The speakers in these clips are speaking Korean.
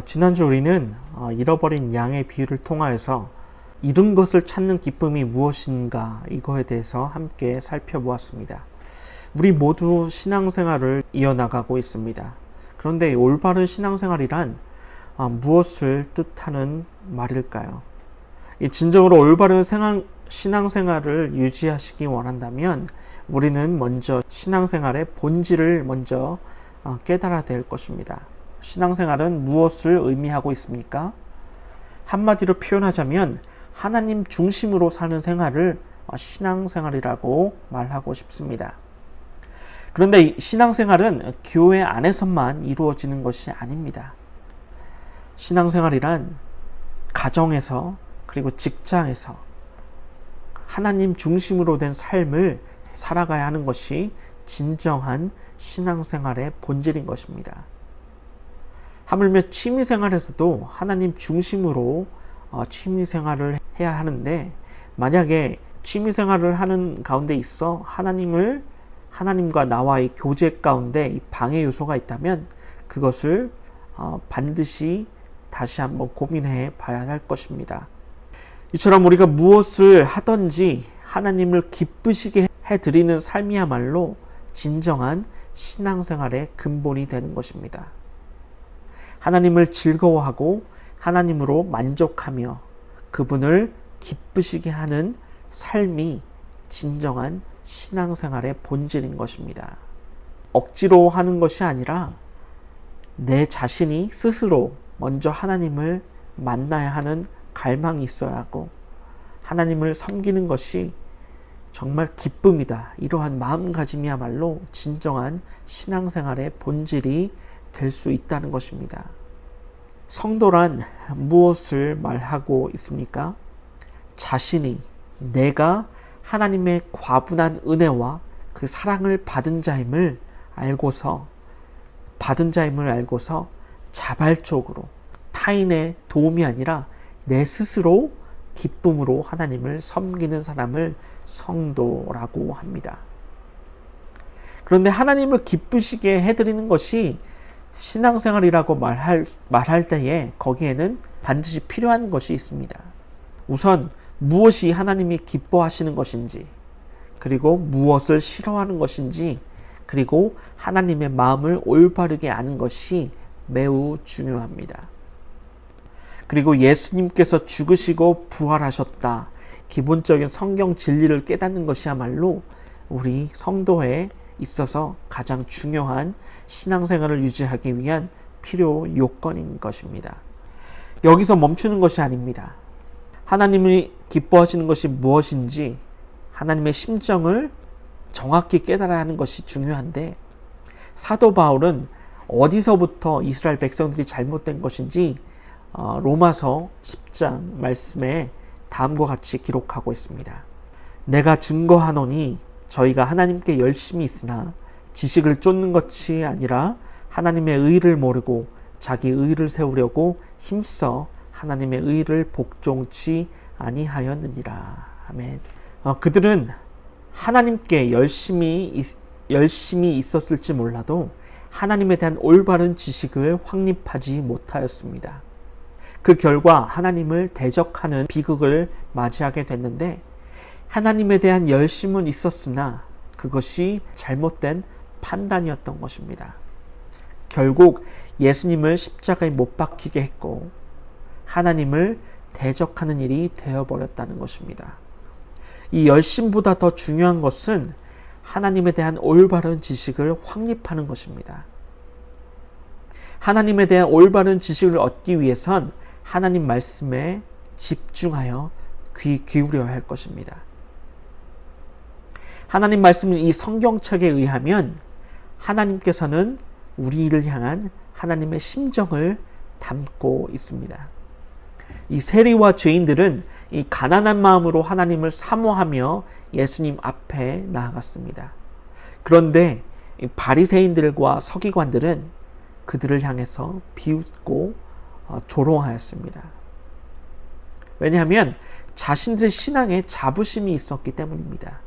지난주 우리는 잃어버린 양의 비유를 통하여서 잃은 것을 찾는 기쁨이 무엇인가 이거에 대해서 함께 살펴보았습니다. 우리 모두 신앙생활을 이어나가고 있습니다. 그런데 올바른 신앙생활이란 무엇을 뜻하는 말일까요? 진정으로 올바른 신앙생활을 유지하시기 원한다면 우리는 먼저 신앙생활의 본질을 먼저 깨달아야 될 것입니다. 신앙생활은 무엇을 의미하고 있습니까? 한마디로 표현하자면 하나님 중심으로 사는 생활을 신앙생활이라고 말하고 싶습니다. 그런데 신앙생활은 교회 안에서만 이루어지는 것이 아닙니다. 신앙생활이란 가정에서 그리고 직장에서 하나님 중심으로 된 삶을 살아가야 하는 것이 진정한 신앙생활의 본질인 것입니다. 하물며 취미생활에서도 하나님 중심으로 취미생활을 해야 하는데, 만약에 취미생활을 하는 가운데 있어 하나님과 나와의 교제 가운데 이 방해 요소가 있다면 그것을 반드시 다시 한번 고민해 봐야 할 것입니다. 이처럼 우리가 무엇을 하든지 하나님을 기쁘시게 해드리는 삶이야말로 진정한 신앙생활의 근본이 되는 것입니다. 하나님을 즐거워하고 하나님으로 만족하며 그분을 기쁘시게 하는 삶이 진정한 신앙생활의 본질인 것입니다. 억지로 하는 것이 아니라 내 자신이 스스로 먼저 하나님을 만나야 하는 갈망이 있어야 하고, 하나님을 섬기는 것이 정말 기쁨이다, 이러한 마음가짐이야말로 진정한 신앙생활의 본질이 될 수 있다는 것입니다. 성도란 무엇을 말하고 있습니까? 내가 하나님의 과분한 은혜와 그 사랑을 받은 자임을 알고서 자발적으로 타인의 도움이 아니라 내 스스로 기쁨으로 하나님을 섬기는 사람을 성도라고 합니다. 그런데 하나님을 기쁘시게 해드리는 것이 신앙생활이라고 말할 때에 거기에는 반드시 필요한 것이 있습니다. 우선 무엇이 하나님이 기뻐하시는 것인지, 그리고 무엇을 싫어하는 것인지, 그리고 하나님의 마음을 올바르게 아는 것이 매우 중요합니다. 그리고 예수님께서 죽으시고 부활하셨다, 기본적인 성경 진리를 깨닫는 것이야말로 우리 성도에 있어서 가장 중요한 신앙생활을 유지하기 위한 필요 요건인 것입니다. 여기서 멈추는 것이 아닙니다. 하나님이 기뻐하시는 것이 무엇인지 하나님의 심정을 정확히 깨달아야 하는 것이 중요한데, 사도 바울은 어디서부터 이스라엘 백성들이 잘못된 것인지 로마서 10장 말씀에 다음과 같이 기록하고 있습니다. 내가 증거하노니 저희가 하나님께 열심히 있으나 지식을 쫓는 것이 아니라 하나님의 의를 모르고 자기 의를 세우려고 힘써 하나님의 의를 복종치 아니하였느니라. 아멘. 그들은 하나님께 열심히 있었을지 몰라도 하나님에 대한 올바른 지식을 확립하지 못하였습니다. 그 결과 하나님을 대적하는 비극을 맞이하게 됐는데, 하나님에 대한 열심은 있었으나 그것이 잘못된 판단이었던 것입니다. 결국 예수님을 십자가에 못 박히게 했고 하나님을 대적하는 일이 되어버렸다는 것입니다. 이 열심보다 더 중요한 것은 하나님에 대한 올바른 지식을 확립하는 것입니다. 하나님에 대한 올바른 지식을 얻기 위해선 하나님 말씀에 집중하여 귀 기울여야 할 것입니다. 하나님 말씀은 이 성경책에 의하면 하나님께서는 우리를 향한 하나님의 심정을 담고 있습니다. 이 세리와 죄인들은 이 가난한 마음으로 하나님을 사모하며 예수님 앞에 나아갔습니다. 그런데 바리새인들과 서기관들은 그들을 향해서 비웃고 조롱하였습니다. 왜냐하면 자신들의 신앙에 자부심이 있었기 때문입니다.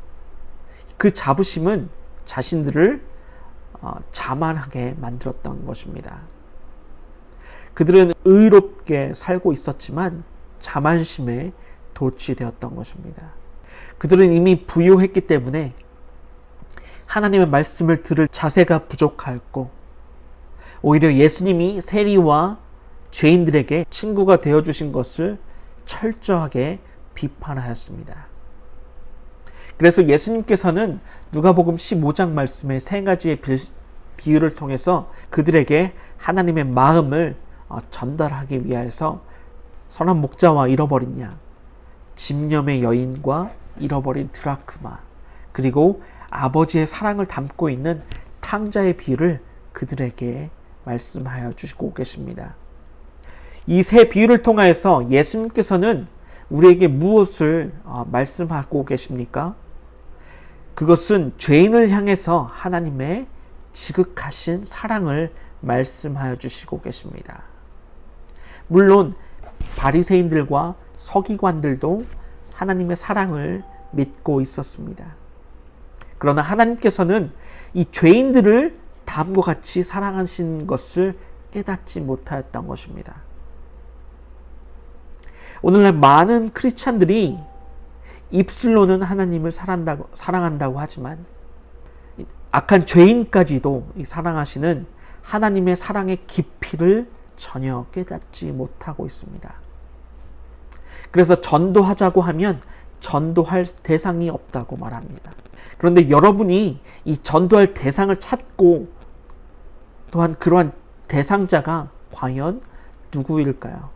그 자부심은 자신들을 자만하게 만들었던 것입니다. 그들은 의롭게 살고 있었지만 자만심에 도취되었던 것입니다. 그들은 이미 부유했기 때문에 하나님의 말씀을 들을 자세가 부족하였고, 오히려 예수님이 세리와 죄인들에게 친구가 되어주신 것을 철저하게 비판하였습니다. 그래서 예수님께서는 누가복음 15장 말씀의 세 가지의 비유를 통해서 그들에게 하나님의 마음을 전달하기 위하여서 선한 목자와 잃어버린 양, 집념의 여인과 잃어버린 드라크마, 그리고 아버지의 사랑을 담고 있는 탕자의 비유를 그들에게 말씀하여 주시고 계십니다. 이 세 비유를 통하여서 예수님께서는 우리에게 무엇을 말씀하고 계십니까? 그것은 죄인을 향해서 하나님의 지극하신 사랑을 말씀하여 주시고 계십니다. 물론 바리새인들과 서기관들도 하나님의 사랑을 믿고 있었습니다. 그러나 하나님께서는 이 죄인들을 다음과 같이 사랑하신 것을 깨닫지 못하였던 것입니다. 오늘날 많은 크리스찬들이 입술로는 하나님을 사랑한다고 하지만 악한 죄인까지도 사랑하시는 하나님의 사랑의 깊이를 전혀 깨닫지 못하고 있습니다. 그래서 전도하자고 하면 전도할 대상이 없다고 말합니다. 그런데 여러분이 이 전도할 대상을 찾고 또한 그러한 대상자가 과연 누구일까요?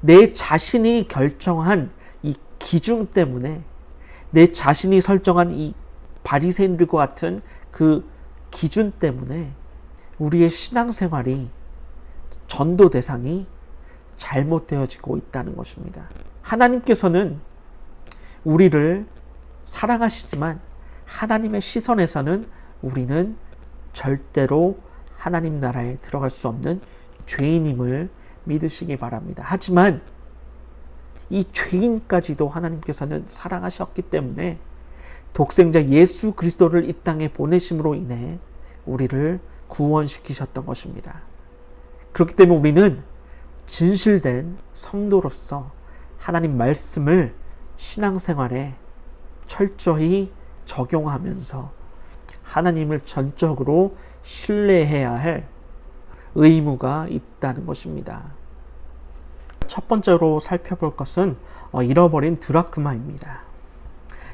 내 자신이 결정한 이 기준 때문에, 내 자신이 설정한 이 바리새인들과 같은 그 기준 때문에 우리의 신앙생활이, 전도 대상이 잘못되어지고 있다는 것입니다. 하나님께서는 우리를 사랑하시지만 하나님의 시선에서는 우리는 절대로 하나님 나라에 들어갈 수 없는 죄인임을 믿으시기 바랍니다. 하지만 이 죄인까지도 하나님께서는 사랑하셨기 때문에 독생자 예수 그리스도를 이 땅에 보내심으로 인해 우리를 구원시키셨던 것입니다. 그렇기 때문에 우리는 진실된 성도로서 하나님 말씀을 신앙생활에 철저히 적용하면서 하나님을 전적으로 신뢰해야 할 의무가 있다는 것입니다. 첫 번째로 살펴볼 것은 잃어버린 드라크마입니다.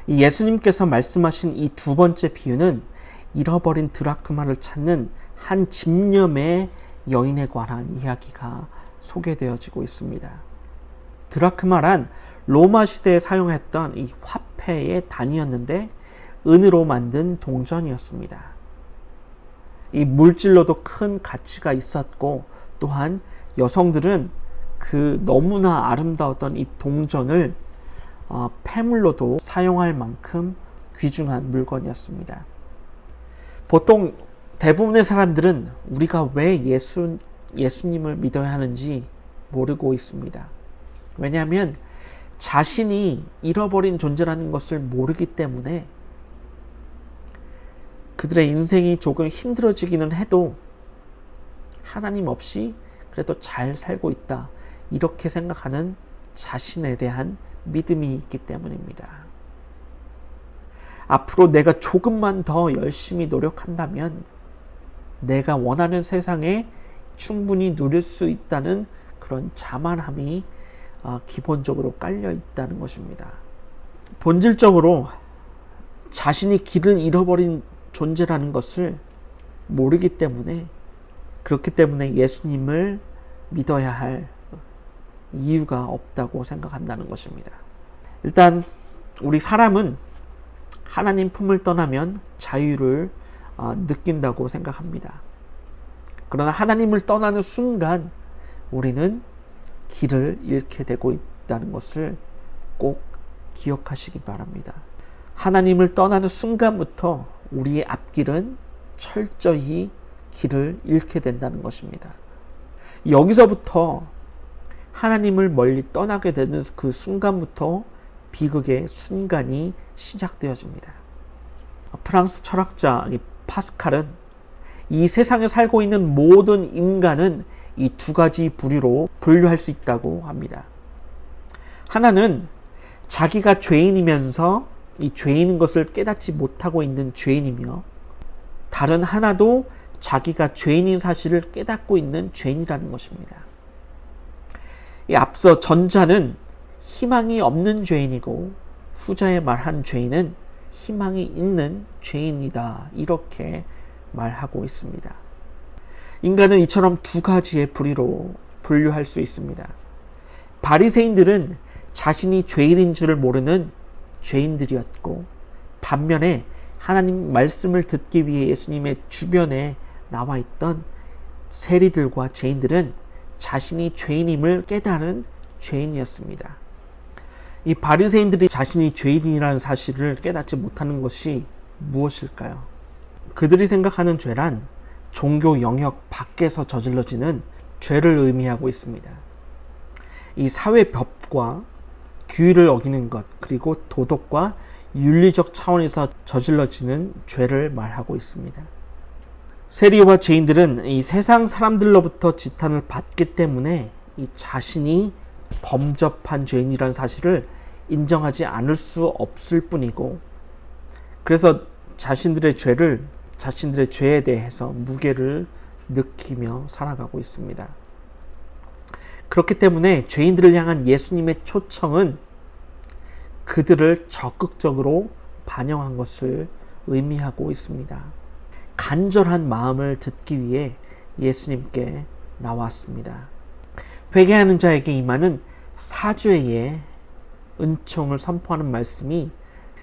예수님께서 말씀하신 이 두 번째 비유는 잃어버린 드라크마를 찾는 한 집념의 여인에 관한 이야기가 소개되어지고 있습니다. 드라크마란 로마 시대에 사용했던 이 화폐의 단위였는데 은으로 만든 동전이었습니다. 이 물질로도 큰 가치가 있었고, 또한 여성들은 그 너무나 아름다웠던 이 동전을 폐물로도 사용할 만큼 귀중한 물건이었습니다. 보통 대부분의 사람들은 우리가 왜 예수님을 믿어야 하는지 모르고 있습니다. 왜냐하면 자신이 잃어버린 존재라는 것을 모르기 때문에 그들의 인생이 조금 힘들어지기는 해도 하나님 없이 그래도 잘 살고 있다, 이렇게 생각하는 자신에 대한 믿음이 있기 때문입니다. 앞으로 내가 조금만 더 열심히 노력한다면 내가 원하는 세상에 충분히 누릴 수 있다는 그런 자만함이 기본적으로 깔려 있다는 것입니다. 본질적으로 자신이 길을 잃어버린 존재라는 것을 모르기 때문에, 그렇기 때문에 예수님을 믿어야 할 이유가 없다고 생각한다는 것입니다. 일단 우리 사람은 하나님 품을 떠나면 자유를 느낀다고 생각합니다. 그러나 하나님을 떠나는 순간 우리는 길을 잃게 되고 있다는 것을 꼭 기억하시기 바랍니다. 하나님을 떠나는 순간부터 우리의 앞길은 철저히 길을 잃게 된다는 것입니다. 여기서부터 하나님을 멀리 떠나게 되는 그 순간부터 비극의 순간이 시작되어집니다. 프랑스 철학자 파스칼은 이 세상에 살고 있는 모든 인간은 이 두 가지 부류로 분류할 수 있다고 합니다. 하나는 자기가 죄인이면서 이 죄인인 것을 깨닫지 못하고 있는 죄인이며, 다른 하나도 자기가 죄인인 사실을 깨닫고 있는 죄인이라는 것입니다. 이 앞서 전자는 희망이 없는 죄인이고, 후자에 말한 죄인은 희망이 있는 죄인이다, 이렇게 말하고 있습니다. 인간은 이처럼 두 가지의 부류로 분류할 수 있습니다. 바리새인들은 자신이 죄인인 줄을 모르는 죄인들이었고, 반면에 하나님 말씀을 듣기 위해 예수님의 주변에 나와 있던 세리들과 죄인들은 자신이 죄인임을 깨달은 죄인이었습니다. 이 바리새인들이 자신이 죄인이라는 사실을 깨닫지 못하는 것이 무엇일까요? 그들이 생각하는 죄란 종교 영역 밖에서 저질러지는 죄를 의미하고 있습니다. 이 사회 법과 규율을 어기는 것, 그리고 도덕과 윤리적 차원에서 저질러지는 죄를 말하고 있습니다. 세리와 죄인들은 이 세상 사람들로부터 지탄을 받기 때문에 이 자신이 범접한 죄인이라는 사실을 인정하지 않을 수 없을 뿐이고, 그래서 자신들의 죄에 대해서 무게를 느끼며 살아가고 있습니다. 그렇기 때문에 죄인들을 향한 예수님의 초청은 그들을 적극적으로 반영한 것을 의미하고 있습니다. 간절한 마음을 듣기 위해 예수님께 나왔습니다. 회개하는 자에게 임하는 사죄의 은총을 선포하는 말씀이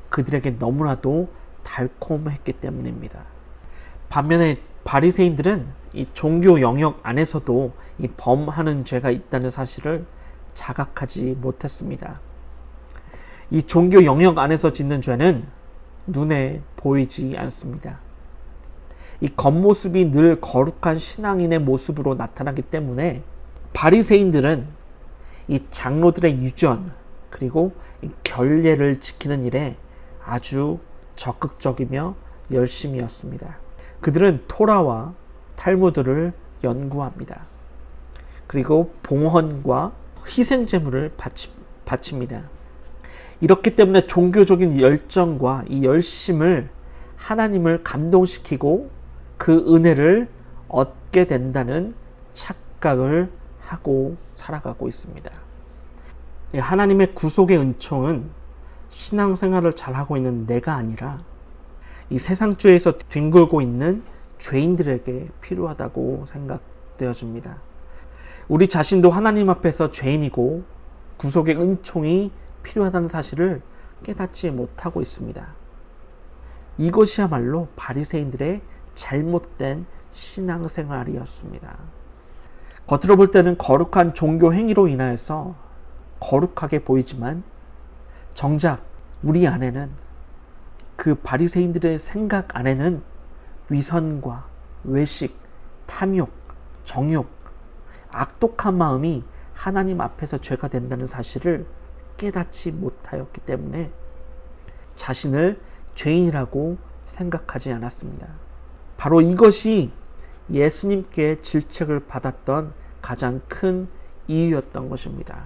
그들에게 너무나도 달콤했기 때문입니다. 반면에 바리새인들은 이 종교 영역 안에서도 이 범하는 죄가 있다는 사실을 자각하지 못했습니다. 이 종교 영역 안에서 짓는 죄는 눈에 보이지 않습니다. 이 겉모습이 늘 거룩한 신앙인의 모습으로 나타나기 때문에 바리새인들은 이 장로들의 유전, 그리고 이 결례를 지키는 일에 아주 적극적이며 열심이었습니다. 그들은 토라와 탈무드를 연구합니다. 그리고 봉헌과 희생제물을 바칩니다. 이렇기 때문에 종교적인 열정과 이 열심을 하나님을 감동시키고 그 은혜를 얻게 된다는 착각을 하고 살아가고 있습니다. 하나님의 구속의 은총은 신앙생활을 잘하고 있는 내가 아니라 이 세상죄에서 뒹굴고 있는 죄인들에게 필요하다고 생각되어집니다. 우리 자신도 하나님 앞에서 죄인이고 구속의 은총이 필요하다는 사실을 깨닫지 못하고 있습니다. 이것이야말로 바리새인들의 잘못된 신앙생활이었습니다. 겉으로 볼 때는 거룩한 종교 행위로 인하여서 거룩하게 보이지만 정작 우리 안에는, 그 바리새인들의 생각 안에는 위선과 외식, 탐욕, 정욕, 악독한 마음이 하나님 앞에서 죄가 된다는 사실을 깨닫지 못하였기 때문에 자신을 죄인이라고 생각하지 않았습니다. 바로 이것이 예수님께 질책을 받았던 가장 큰 이유였던 것입니다.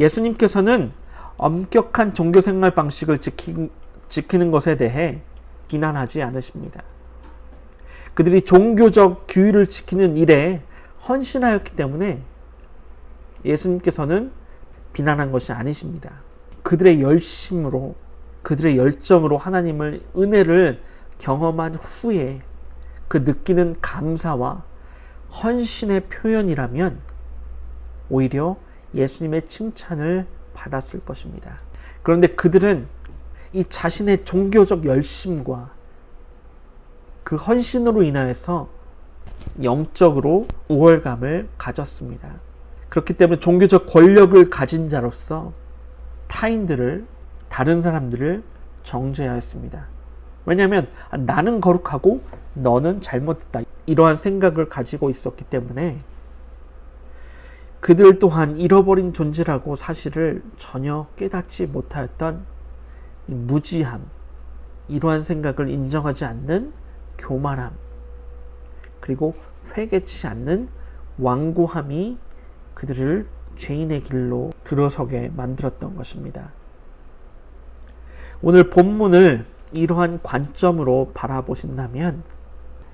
예수님께서는 엄격한 종교생활 방식을 지키는 것에 대해 비난하지 않으십니다. 그들이 종교적 규율을 지키는 일에 헌신하였기 때문에 예수님께서는 비난한 것이 아니십니다. 그들의 열심으로, 그들의 열정으로 하나님을, 은혜를 경험한 후에 그 느끼는 감사와 헌신의 표현이라면 오히려 예수님의 칭찬을 받았을 것입니다. 그런데 그들은 이 자신의 종교적 열심과 그 헌신으로 인하여서 영적으로 우월감을 가졌습니다. 그렇기 때문에 종교적 권력을 가진 자로서 타인들을, 다른 사람들을 정죄하였습니다. 왜냐하면 나는 거룩하고 너는 잘못했다, 이러한 생각을 가지고 있었기 때문에 그들 또한 잃어버린 존재라고 사실을 전혀 깨닫지 못하였던 이 무지함, 이러한 생각을 인정하지 않는 교만함, 그리고 회개치 않는 완고함이 그들을 죄인의 길로 들어서게 만들었던 것입니다. 오늘 본문을 이러한 관점으로 바라보신다면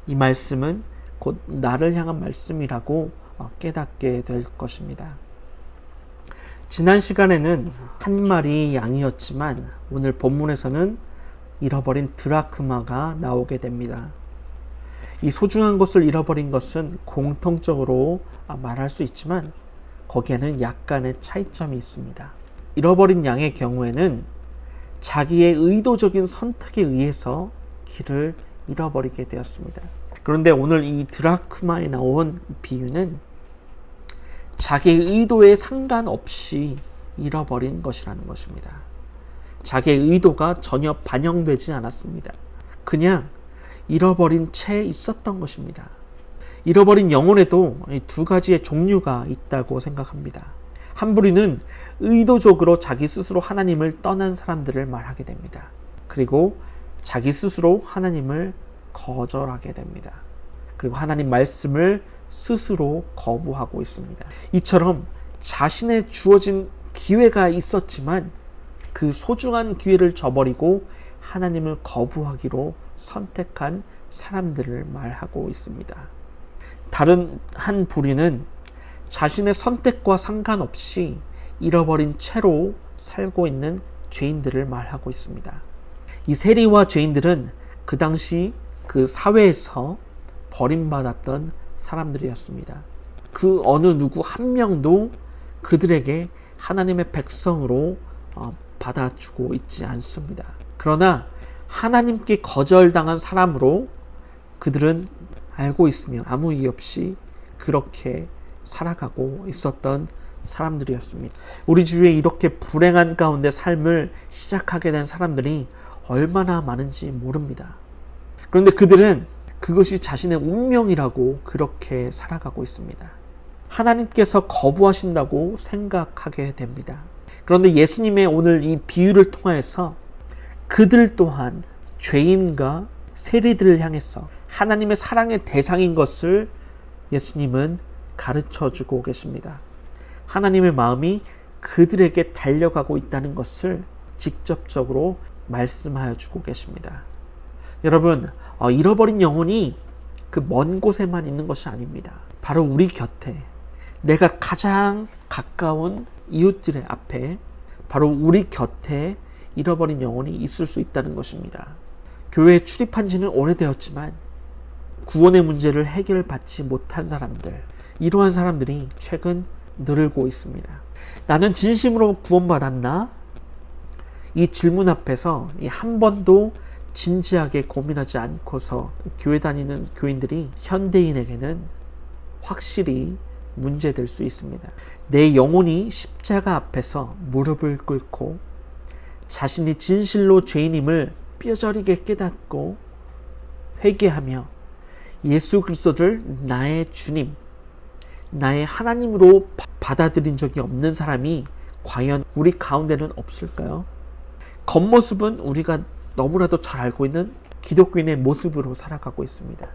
이 말씀은 곧 나를 향한 말씀이라고 깨닫게 될 것입니다. 지난 시간에는 한 마리 양이었지만 오늘 본문에서는 잃어버린 드라크마가 나오게 됩니다. 이 소중한 것을 잃어버린 것은 공통적으로 말할 수 있지만 거기에는 약간의 차이점이 있습니다. 잃어버린 양의 경우에는 자기의 의도적인 선택에 의해서 길을 잃어버리게 되었습니다. 그런데 오늘 이 드라크마에 나온 비유는 자기의 의도에 상관없이 잃어버린 것이라는 것입니다. 자기의 의도가 전혀 반영되지 않았습니다. 그냥 잃어버린 채 있었던 것입니다. 잃어버린 영혼에도 두 가지의 종류가 있다고 생각합니다. 한 부류는 의도적으로 자기 스스로 하나님을 떠난 사람들을 말하게 됩니다. 그리고 자기 스스로 하나님을 거절하게 됩니다. 그리고 하나님 말씀을 스스로 거부하고 있습니다. 이처럼 자신의 주어진 기회가 있었지만 그 소중한 기회를 저버리고 하나님을 거부하기로 선택한 사람들을 말하고 있습니다. 다른 한 부류는 자신의 선택과 상관없이 잃어버린 채로 살고 있는 죄인들을 말하고 있습니다. 이 세리와 죄인들은 그 당시 그 사회에서 버림받았던 사람들이었습니다. 그 어느 누구 한 명도 그들에게 하나님의 백성으로 받아주고 있지 않습니다. 그러나 하나님께 거절당한 사람으로 그들은 알고 있으며 아무 이유 없이 그렇게 살아가고 있었던 사람들이었습니다. 우리 주위에 이렇게 불행한 가운데 삶을 시작하게 된 사람들이 얼마나 많은지 모릅니다. 그런데 그들은 그것이 자신의 운명이라고 그렇게 살아가고 있습니다. 하나님께서 거부하신다고 생각하게 됩니다. 그런데 예수님의 오늘 이 비유를 통해서 그들 또한 죄인과 세리들을 향해서 하나님의 사랑의 대상인 것을 예수님은 가르쳐 주고 계십니다. 하나님의 마음이 그들에게 달려가고 있다는 것을 직접적으로 말씀하여 주고 계십니다. 여러분, 잃어버린 영혼이 그 먼 곳에만 있는 것이 아닙니다. 바로 우리 곁에, 내가 가장 가까운 이웃들의 앞에, 바로 우리 곁에 잃어버린 영혼이 있을 수 있다는 것입니다. 교회에 출입한 지는 오래되었지만 구원의 문제를 해결받지 못한 사람들, 이러한 사람들이 최근 늘고 있습니다. 나는 진심으로 구원받았나? 이 질문 앞에서 한 번도 진지하게 고민하지 않고서 교회 다니는 교인들이 현대인에게는 확실히 문제될 수 있습니다. 내 영혼이 십자가 앞에서 무릎을 꿇고 자신이 진실로 죄인임을 뼈저리게 깨닫고 회개하며 예수 그리스도를 나의 주님, 나의 하나님으로 받아들인 적이 없는 사람이 과연 우리 가운데는 없을까요? 겉모습은 우리가 너무나도 잘 알고 있는 기독교인의 모습으로 살아가고 있습니다.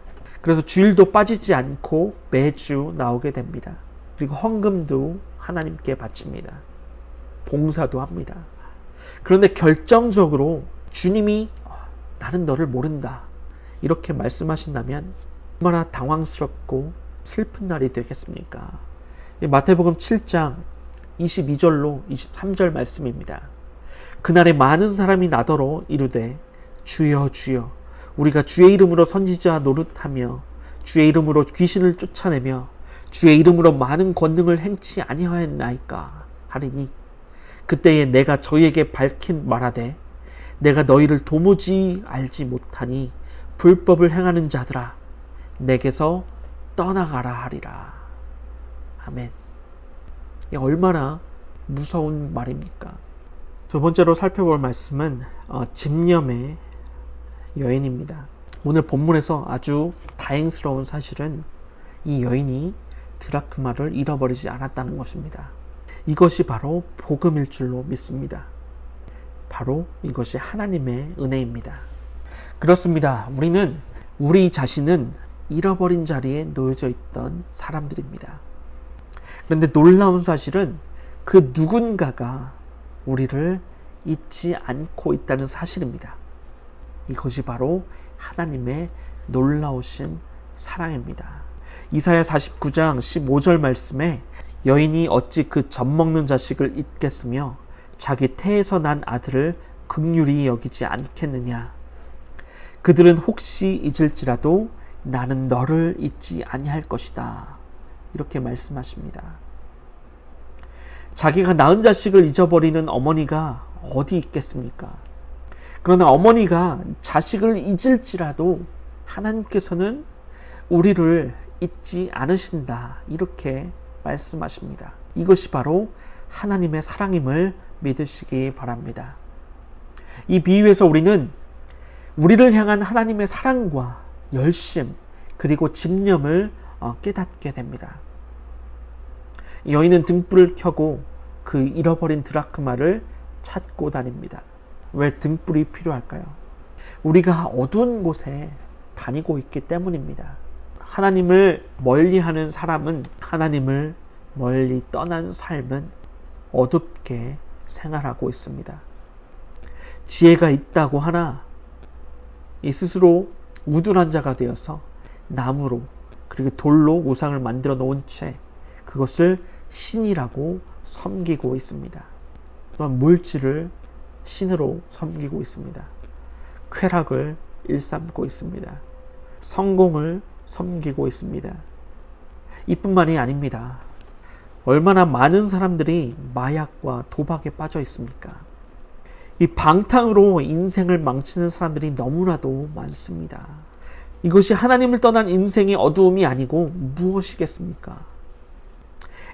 그래서 주일도 빠지지 않고 매주 나오게 됩니다. 그리고 헌금도 하나님께 바칩니다. 봉사도 합니다. 그런데 결정적으로 주님이 나는 너를 모른다 이렇게 말씀하신다면 얼마나 당황스럽고 슬픈 날이 되겠습니까? 마태복음 7장 22절로 23절 말씀입니다. 그날에 많은 사람이 나더러 이르되 주여 주여 우리가 주의 이름으로 선지자 노릇하며 주의 이름으로 귀신을 쫓아내며 주의 이름으로 많은 권능을 행치 아니하였나이까 하리니 그때에 내가 저희에게 밝힌 말하되 내가 너희를 도무지 알지 못하니 불법을 행하는 자들아 내게서 떠나가라 하리라. 아멘. 얼마나 무서운 말입니까? 두 번째로 살펴볼 말씀은 집념의 여인입니다. 오늘 본문에서 아주 다행스러운 사실은 이 여인이 드라크마를 잃어버리지 않았다는 것입니다. 이것이 바로 복음일 줄로 믿습니다. 바로 이것이 하나님의 은혜입니다. 그렇습니다. 우리는 우리 자신은 잃어버린 자리에 놓여져 있던 사람들입니다. 그런데 놀라운 사실은 그 누군가가 우리를 잊지 않고 있다는 사실입니다. 이것이 바로 하나님의 놀라우신 사랑입니다. 이사야 49장 15절 말씀에 여인이 어찌 그 젖먹는 자식을 잊겠으며 자기 태에서 난 아들을 긍휼히 여기지 않겠느냐. 그들은 혹시 잊을지라도 나는 너를 잊지 아니할 것이다. 이렇게 말씀하십니다. 자기가 낳은 자식을 잊어버리는 어머니가 어디 있겠습니까? 그러나 어머니가 자식을 잊을지라도 하나님께서는 우리를 잊지 않으신다. 이렇게 말씀하십니다. 이것이 바로 하나님의 사랑임을 믿으시기 바랍니다. 이 비유에서 우리는 우리를 향한 하나님의 사랑과 열심 그리고 집념을 깨닫게 됩니다. 여인은 등불을 켜고 그 잃어버린 드라크마를 찾고 다닙니다. 왜 등불이 필요할까요? 우리가 어두운 곳에 다니고 있기 때문입니다. 하나님을 멀리하는 사람은, 하나님을 멀리 떠난 삶은 어둡게 생활하고 있습니다. 지혜가 있다고 하나 이 스스로 우둔한 자가 되어서 나무로 그리고 돌로 우상을 만들어 놓은 채 그것을 신이라고 섬기고 있습니다. 또한 물질을 신으로 섬기고 있습니다. 쾌락을 일삼고 있습니다. 성공을 섬기고 있습니다. 이뿐만이 아닙니다. 얼마나 많은 사람들이 마약과 도박에 빠져 있습니까? 이 방탕으로 인생을 망치는 사람들이 너무나도 많습니다. 이것이 하나님을 떠난 인생의 어두움이 아니고 무엇이겠습니까?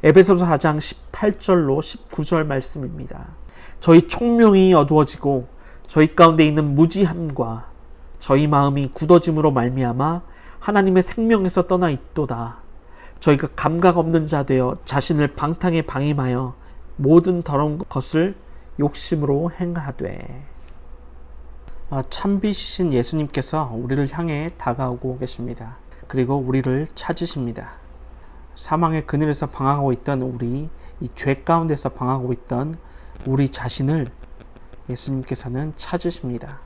에베소서 4장 18절로 19절 말씀입니다. 저희 총명이 어두워지고 저희 가운데 있는 무지함과 저희 마음이 굳어짐으로 말미암아 하나님의 생명에서 떠나 있도다. 저희가 감각 없는 자 되어 자신을 방탕에 방임하여 모든 더러운 것을 욕심으로 행하되. 참비신 예수님께서 우리를 향해 다가오고 계십니다. 그리고 우리를 찾으십니다. 사망의 그늘에서 방황하고 있던 우리, 이 죄 가운데서 방황하고 있던 우리 자신을 예수님께서는 찾으십니다.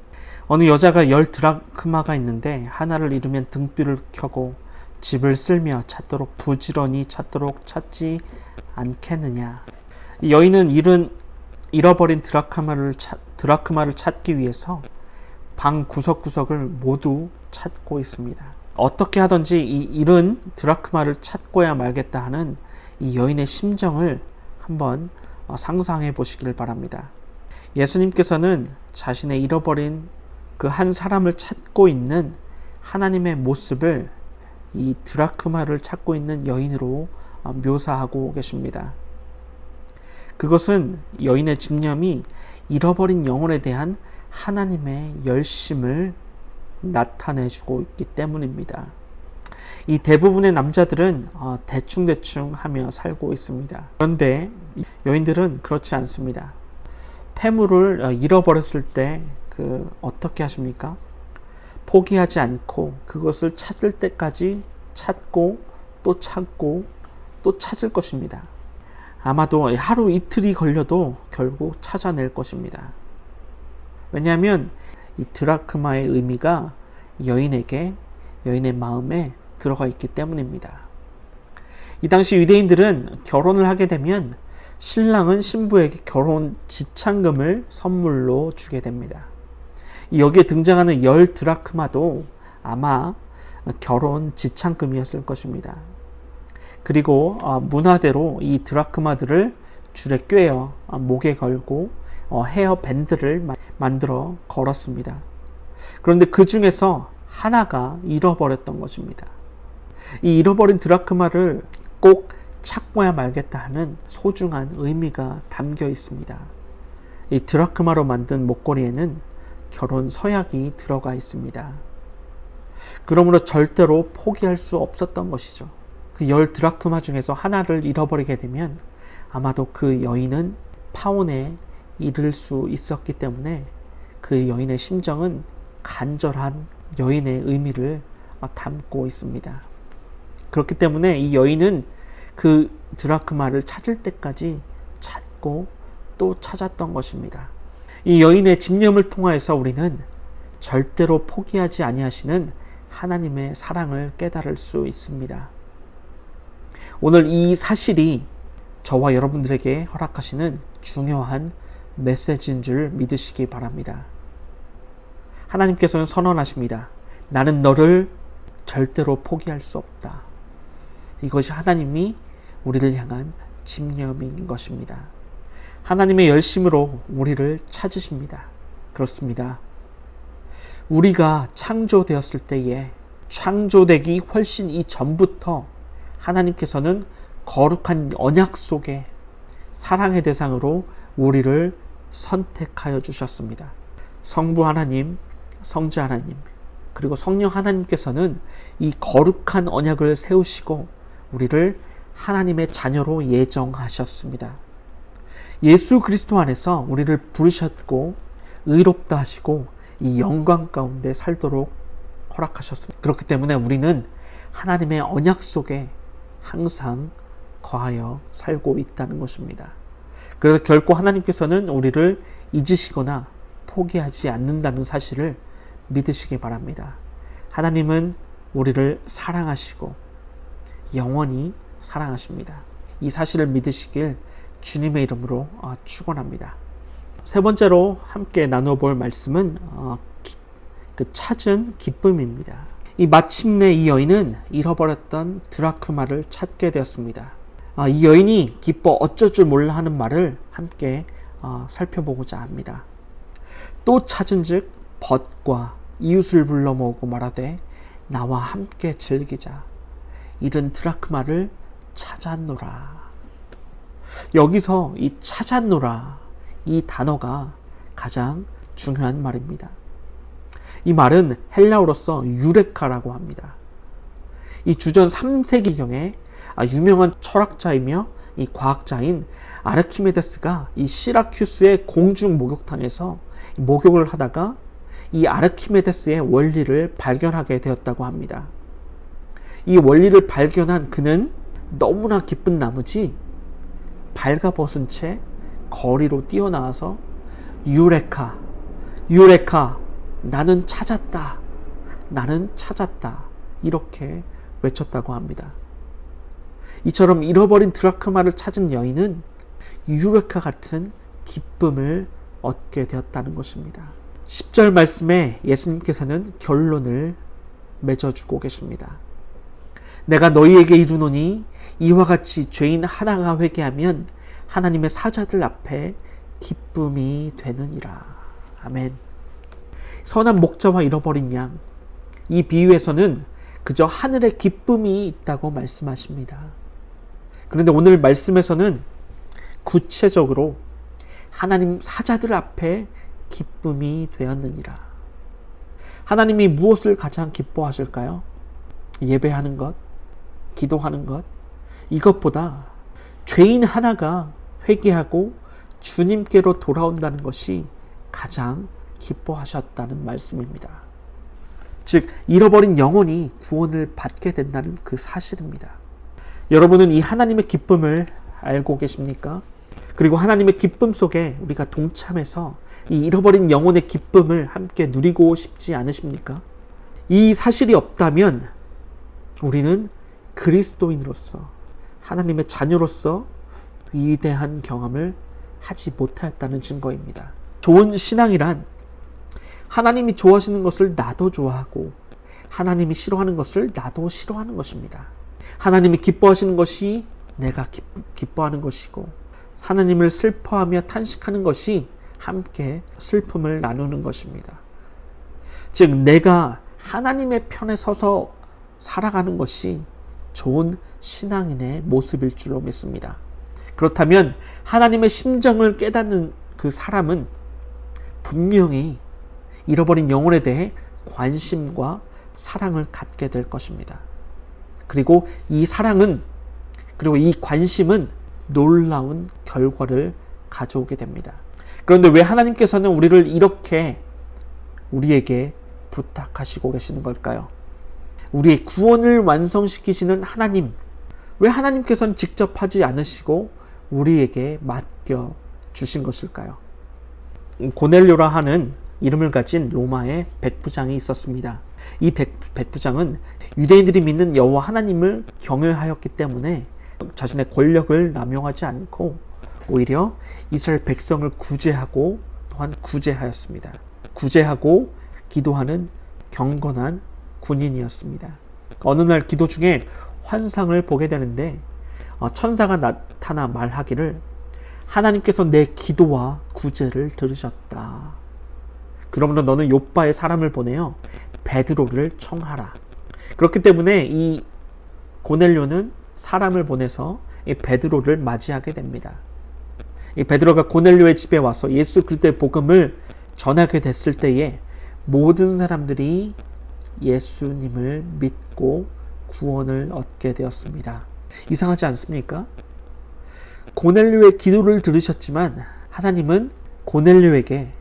어느 여자가 10드라크마가 있는데 하나를 잃으면 등불을 켜고 집을 쓸며 찾도록 부지런히 찾도록 찾지 않겠느냐. 이 여인은 잃어버린 드라크마를 찾기 위해서 방 구석구석을 모두 찾고 있습니다. 어떻게 하든지 이 잃은 드라크마를 찾고야 말겠다 하는 이 여인의 심정을 한번 상상해 보시길 바랍니다. 예수님께서는 자신의 잃어버린 그 한 사람을 찾고 있는 하나님의 모습을 이 드라크마를 찾고 있는 여인으로 묘사하고 계십니다. 그것은 여인의 집념이 잃어버린 영혼에 대한 하나님의 열심을 나타내주고 있기 때문입니다. 이 대부분의 남자들은 대충대충 하며 살고 있습니다. 그런데 여인들은 그렇지 않습니다. 폐물을 잃어버렸을 때 어떻게 하십니까? 포기하지 않고 그것을 찾을 때까지 찾고 또 찾고 또 찾을 것입니다. 아마도 하루 이틀이 걸려도 결국 찾아낼 것입니다. 왜냐하면 이 드라크마의 의미가 여인의 마음에 들어가 있기 때문입니다. 이 당시 유대인들은 결혼을 하게 되면 신랑은 신부에게 결혼 지참금을 선물로 주게 됩니다. 여기에 등장하는 10드라크마도 아마 결혼 지참금이었을 것입니다. 그리고 문화대로 이 드라크마들을 줄에 꿰어 목에 걸고 헤어밴드를 만들어 걸었습니다. 그런데 그 중에서 하나가 잃어버렸던 것입니다. 이 잃어버린 드라크마를 꼭 찾고야 말겠다 하는 소중한 의미가 담겨 있습니다. 이 드라크마로 만든 목걸이에는 결혼 서약이 들어가 있습니다. 그러므로 절대로 포기할 수 없었던 것이죠. 그 10드라크마 중에서 하나를 잃어버리게 되면 아마도 그 여인은 파혼에 이를 수 있었기 때문에 그 여인의 심정은 간절한 여인의 의미를 담고 있습니다. 그렇기 때문에 이 여인은 그 드라크마를 찾을 때까지 찾고 또 찾았던 것입니다. 이 여인의 집념을 통하여서 우리는 절대로 포기하지 아니하시는 하나님의 사랑을 깨달을 수 있습니다. 오늘 이 사실이 저와 여러분들에게 허락하시는 중요한 메시지인 줄 믿으시기 바랍니다. 하나님께서는 선언하십니다. 나는 너를 절대로 포기할 수 없다. 이것이 하나님이 우리를 향한 집념인 것입니다. 하나님의 열심으로 우리를 찾으십니다. 그렇습니다. 우리가 창조되었을 때에 창조되기 훨씬 이전부터 하나님께서는 거룩한 언약 속에 사랑의 대상으로 우리를 선택하여 주셨습니다. 성부 하나님, 성자 하나님, 그리고 성령 하나님께서는 이 거룩한 언약을 세우시고 우리를 하나님의 자녀로 예정하셨습니다. 예수 그리스도 안에서 우리를 부르셨고 의롭다 하시고 이 영광 가운데 살도록 허락하셨습니다. 그렇기 때문에 우리는 하나님의 언약 속에 항상 거하여 살고 있다는 것입니다. 그래서 결코 하나님께서는 우리를 잊으시거나 포기하지 않는다는 사실을 믿으시기 바랍니다. 하나님은 우리를 사랑하시고 영원히 사랑하십니다. 이 사실을 믿으시길 주님의 이름으로 축원합니다. 세 번째로 함께 나눠볼 말씀은 그 찾은 기쁨입니다. 이 마침내 이 여인은 잃어버렸던 드라크마를 찾게 되었습니다. 이 여인이 기뻐 어쩔 줄 몰라 하는 말을 함께 살펴보고자 합니다. 또 찾은즉 벗과 이웃을 불러 모으고 말하되 나와 함께 즐기자. 잃은 드라크마를 찾았노라. 여기서 이 찾았노라 이 단어가 가장 중요한 말입니다. 이 말은 헬라어로서 유레카라고 합니다. 이 주전 3세기경에 유명한 철학자이며 이 과학자인 아르키메데스가 이 시라큐스의 공중 목욕탕에서 목욕을 하다가 이 아르키메데스의 원리를 발견하게 되었다고 합니다. 이 원리를 발견한 그는 너무나 기쁜 나머지 발가벗은 채 거리로 뛰어나와서 유레카, 유레카, 나는 찾았다, 나는 찾았다 이렇게 외쳤다고 합니다. 이처럼 잃어버린 드라크마를 찾은 여인은 유레카 같은 기쁨을 얻게 되었다는 것입니다. 10절 말씀에 예수님께서는 결론을 맺어주고 계십니다. 내가 너희에게 이르노니 이와 같이 죄인 하나가 회개하면 하나님의 사자들 앞에 기쁨이 되느니라. 아멘. 선한 목자와 잃어버린 양, 이 비유에서는 그저 하늘에 기쁨이 있다고 말씀하십니다. 그런데 오늘 말씀에서는 구체적으로 하나님 사자들 앞에 기쁨이 되었느니라. 하나님이 무엇을 가장 기뻐하실까요? 예배하는 것, 기도하는 것, 이것보다 죄인 하나가 회개하고 주님께로 돌아온다는 것이 가장 기뻐하셨다는 말씀입니다. 즉 잃어버린 영혼이 구원을 받게 된다는 그 사실입니다. 여러분은 이 하나님의 기쁨을 알고 계십니까? 그리고 하나님의 기쁨 속에 우리가 동참해서 이 잃어버린 영혼의 기쁨을 함께 누리고 싶지 않으십니까? 이 사실이 없다면 우리는 그리스도인으로서 하나님의 자녀로서 위대한 경험을 하지 못하였다는 증거입니다. 좋은 신앙이란 하나님이 좋아하시는 것을 나도 좋아하고 하나님이 싫어하는 것을 나도 싫어하는 것입니다. 하나님이 기뻐하시는 것이 내가 기뻐하는 것이고 하나님을 슬퍼하며 탄식하는 것이 함께 슬픔을 나누는 것입니다. 즉 내가 하나님의 편에 서서 살아가는 것이 좋은 신앙인의 모습일 줄로 믿습니다. 그렇다면 하나님의 심정을 깨닫는 그 사람은 분명히 잃어버린 영혼에 대해 관심과 사랑을 갖게 될 것입니다. 그리고 이 사랑은, 그리고 이 관심은 놀라운 결과를 가져오게 됩니다. 그런데 왜 하나님께서는 우리를 이렇게 우리에게 부탁하시고 계시는 걸까요? 우리의 구원을 완성시키시는 하나님, 왜 하나님께서는 직접 하지 않으시고 우리에게 맡겨 주신 것일까요? 고넬료라 하는 이름을 가진 로마의 백부장이 있었습니다. 이 백부장은 유대인들이 믿는 여호와 하나님을 경외하였기 때문에 자신의 권력을 남용하지 않고 오히려 이스라엘 백성을 구제하고 또한 구제하였습니다. 구제하고 기도하는 경건한 군인이었습니다. 어느 날 기도 중에 환상을 보게 되는데 천사가 나타나 말하기를 하나님께서 내 기도와 구제를 들으셨다. 그러므로 너는 요빠에 사람을 보내어 베드로를 청하라. 그렇기 때문에 이 고넬료는 사람을 보내서 이 베드로를 맞이하게 됩니다. 이 베드로가 고넬료의 집에 와서 예수 그리스도의 복음을 전하게 됐을 때에 모든 사람들이 예수님을 믿고 구원을 얻게 되었습니다. 이상하지 않습니까? 고넬료의 기도를 들으셨지만 하나님은 고넬료에게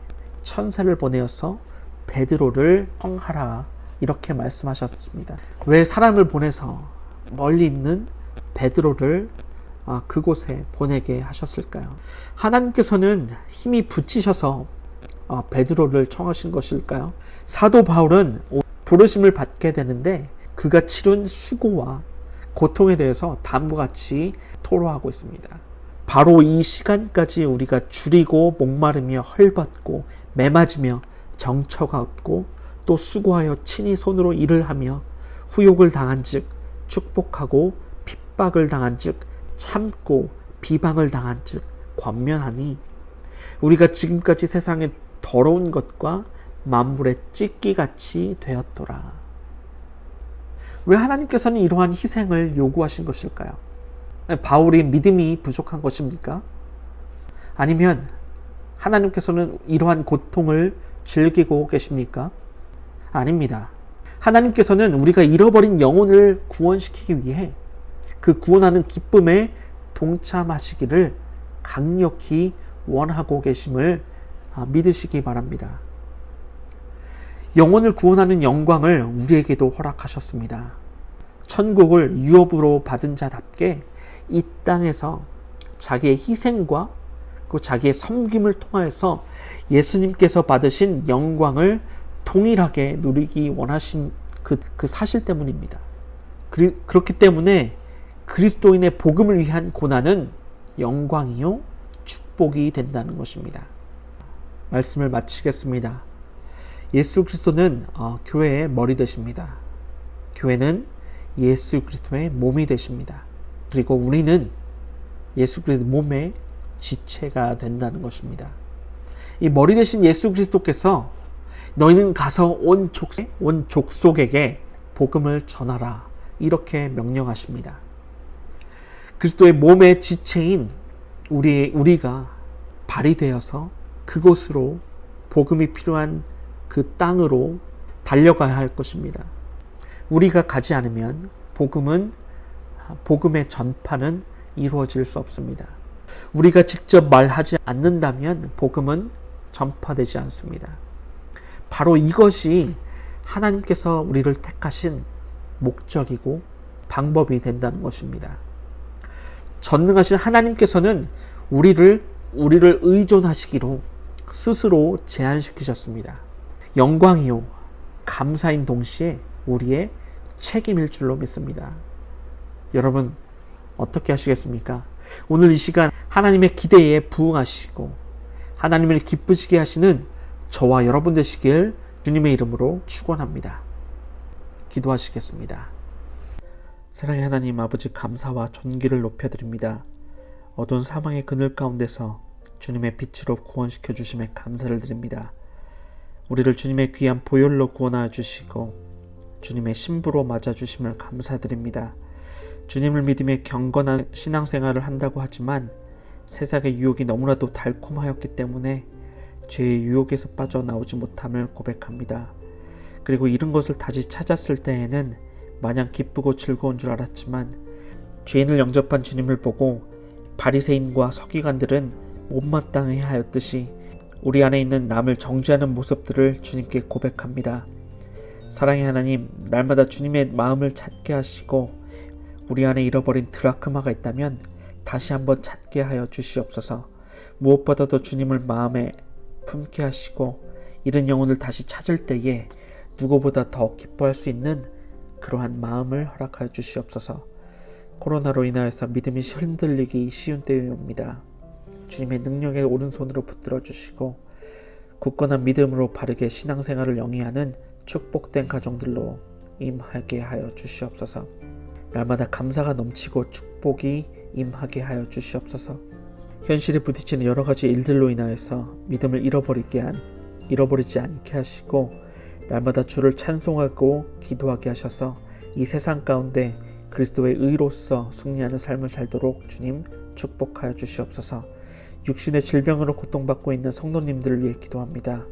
천사를 보내어서 베드로를 청하라 이렇게 말씀하셨습니다. 왜 사람을 보내서 멀리 있는 베드로를 그곳에 보내게 하셨을까요? 하나님께서는 힘이 붙이셔서 베드로를 청하신 것일까요? 사도 바울은 부르심을 받게 되는데 그가 치른 수고와 고통에 대해서 다음과 같이 토로하고 있습니다. 바로 이 시간까지 우리가 줄이고 목마르며 헐벗고 매맞으며 정처가 없고 또 수고하여 친히 손으로 일을 하며 후욕을 당한즉 축복하고 핍박을 당한즉 참고 비방을 당한즉 권면하니 우리가 지금까지 세상의 더러운 것과 만물의 찢기같이 되었더라. 왜 하나님께서는 이러한 희생을 요구하신 것일까요? 바울이 믿음이 부족한 것입니까? 아니면 하나님께서는 이러한 고통을 즐기고 계십니까? 아닙니다. 하나님께서는 우리가 잃어버린 영혼을 구원시키기 위해 그 구원하는 기쁨에 동참하시기를 강력히 원하고 계심을 믿으시기 바랍니다. 영혼을 구원하는 영광을 우리에게도 허락하셨습니다. 천국을 유업으로 받은 자답게 이 땅에서 자기의 희생과 그 자기의 섬김을 통하여서 예수님께서 받으신 영광을 동일하게 누리기 원하신 그 사실 때문입니다. 그렇기 때문에 그리스도인의 복음을 위한 고난은 영광이요 축복이 된다는 것입니다. 말씀을 마치겠습니다. 예수 그리스도는 교회의 머리 되십니다. 교회는 예수 그리스도의 몸이 되십니다. 그리고 우리는 예수 그리스도 몸의 지체가 된다는 것입니다. 이 머리 되신 예수 그리스도께서 너희는 가서 온 족속에게 복음을 전하라 이렇게 명령하십니다. 그리스도의 몸의 지체인 우리가 발이 되어서 그곳으로 복음이 필요한 그 땅으로 달려가야 할 것입니다. 우리가 가지 않으면 복음의 전파는 이루어질 수 없습니다. 우리가 직접 말하지 않는다면 복음은 전파되지 않습니다. 바로 이것이 하나님께서 우리를 택하신 목적이고 방법이 된다는 것입니다. 전능하신 하나님께서는 우리를 의존하시기로 스스로 제한시키셨습니다. 영광이요 감사인 동시에 우리의 책임일 줄로 믿습니다. 여러분 어떻게 하시겠습니까? 오늘 이 시간 하나님의 기대에 부응하시고 하나님을 기쁘시게 하시는 저와 여러분 되시길 주님의 이름으로 축원합니다. 기도하시겠습니다. 사랑의 하나님 아버지, 감사와 존귀를 높여드립니다. 어두운 사망의 그늘 가운데서 주님의 빛으로 구원시켜 주심에 감사를 드립니다. 우리를 주님의 귀한 보혈로 구원하여 주시고 주님의 신부로 맞아 주심을 감사드립니다. 주님을 믿음에 경건한 신앙생활을 한다고 하지만 세상의 유혹이 너무나도 달콤하였기 때문에 죄의 유혹에서 빠져나오지 못함을 고백합니다. 그리고 이런 것을 다시 찾았을 때에는 마냥 기쁘고 즐거운 줄 알았지만 죄인을 영접한 주님을 보고 바리새인과 서기관들은 못마땅해 하였듯이 우리 안에 있는 남을 정죄하는 모습들을 주님께 고백합니다. 사랑의 하나님, 날마다 주님의 마음을 찾게 하시고 우리 안에 잃어버린 드라크마가 있다면 다시 한번 찾게 하여 주시옵소서. 무엇보다도 주님을 마음에 품게 하시고 잃은 영혼을 다시 찾을 때에 누구보다 더 기뻐할 수 있는 그러한 마음을 허락하여 주시옵소서. 코로나로 인하여서 믿음이 흔들리기 쉬운 때입니다. 주님의 능력의 오른손으로 붙들어 주시고 굳건한 믿음으로 바르게 신앙생활을 영위하는 축복된 가정들로 임하게 하여 주시옵소서. 날마다 감사가 넘치고 축복이 임하게 하여 주시옵소서. 현실에 부딪히는 여러 가지 일들로 인하여서 믿음을 잃어버리지 않게 하시고 날마다 주를 찬송하고 기도하게 하셔서 이 세상 가운데 그리스도의 의로서 승리하는 삶을 살도록 주님 축복하여 주시옵소서. 육신의 질병으로 고통받고 있는 성도님들을 위해 기도합니다.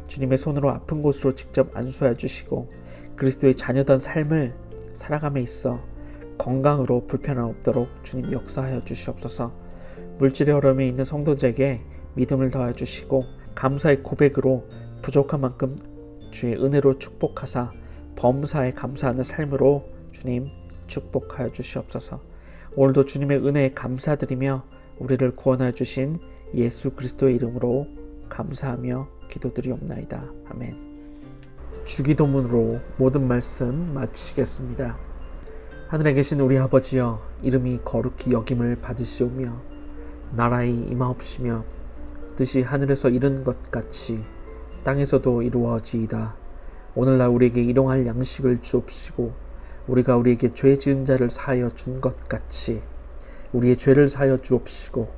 주님의 손으로 아픈 곳으로 직접 안수하여 주시고 그리스도의 자녀된 삶을 살아감에 있어 건강으로 불편함 없도록 주님 역사하여 주시옵소서. 물질의 흐름에 있는 성도들에게 믿음을 더하여 주시고 감사의 고백으로 부족한 만큼 주의 은혜로 축복하사 범사에 감사하는 삶으로 주님 축복하여 주시옵소서. 오늘도 주님의 은혜에 감사드리며 우리를 구원하여 주신 예수 그리스도의 이름으로 감사하며 기도드리옵나이다. 아멘. 주기도문으로 모든 말씀 마치겠습니다. 하늘에 계신 우리 아버지여, 이름이 거룩히 여김을 받으시오며 나라의 임하옵시며 뜻이 하늘에서 이룬 것 같이 땅에서도 이루어지이다. 오늘날 우리에게 일용할 양식을 주옵시고 우리가 우리에게 죄 지은 자를 사하여 준 것 같이 우리의 죄를 사하여 주옵시고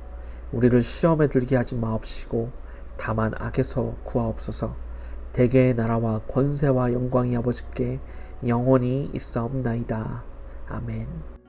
우리를 시험에 들게 하지 마옵시고 다만 악에서 구하옵소서. 대개의 나라와 권세와 영광이 아버지께 영원히 있사옵나이다. 아멘.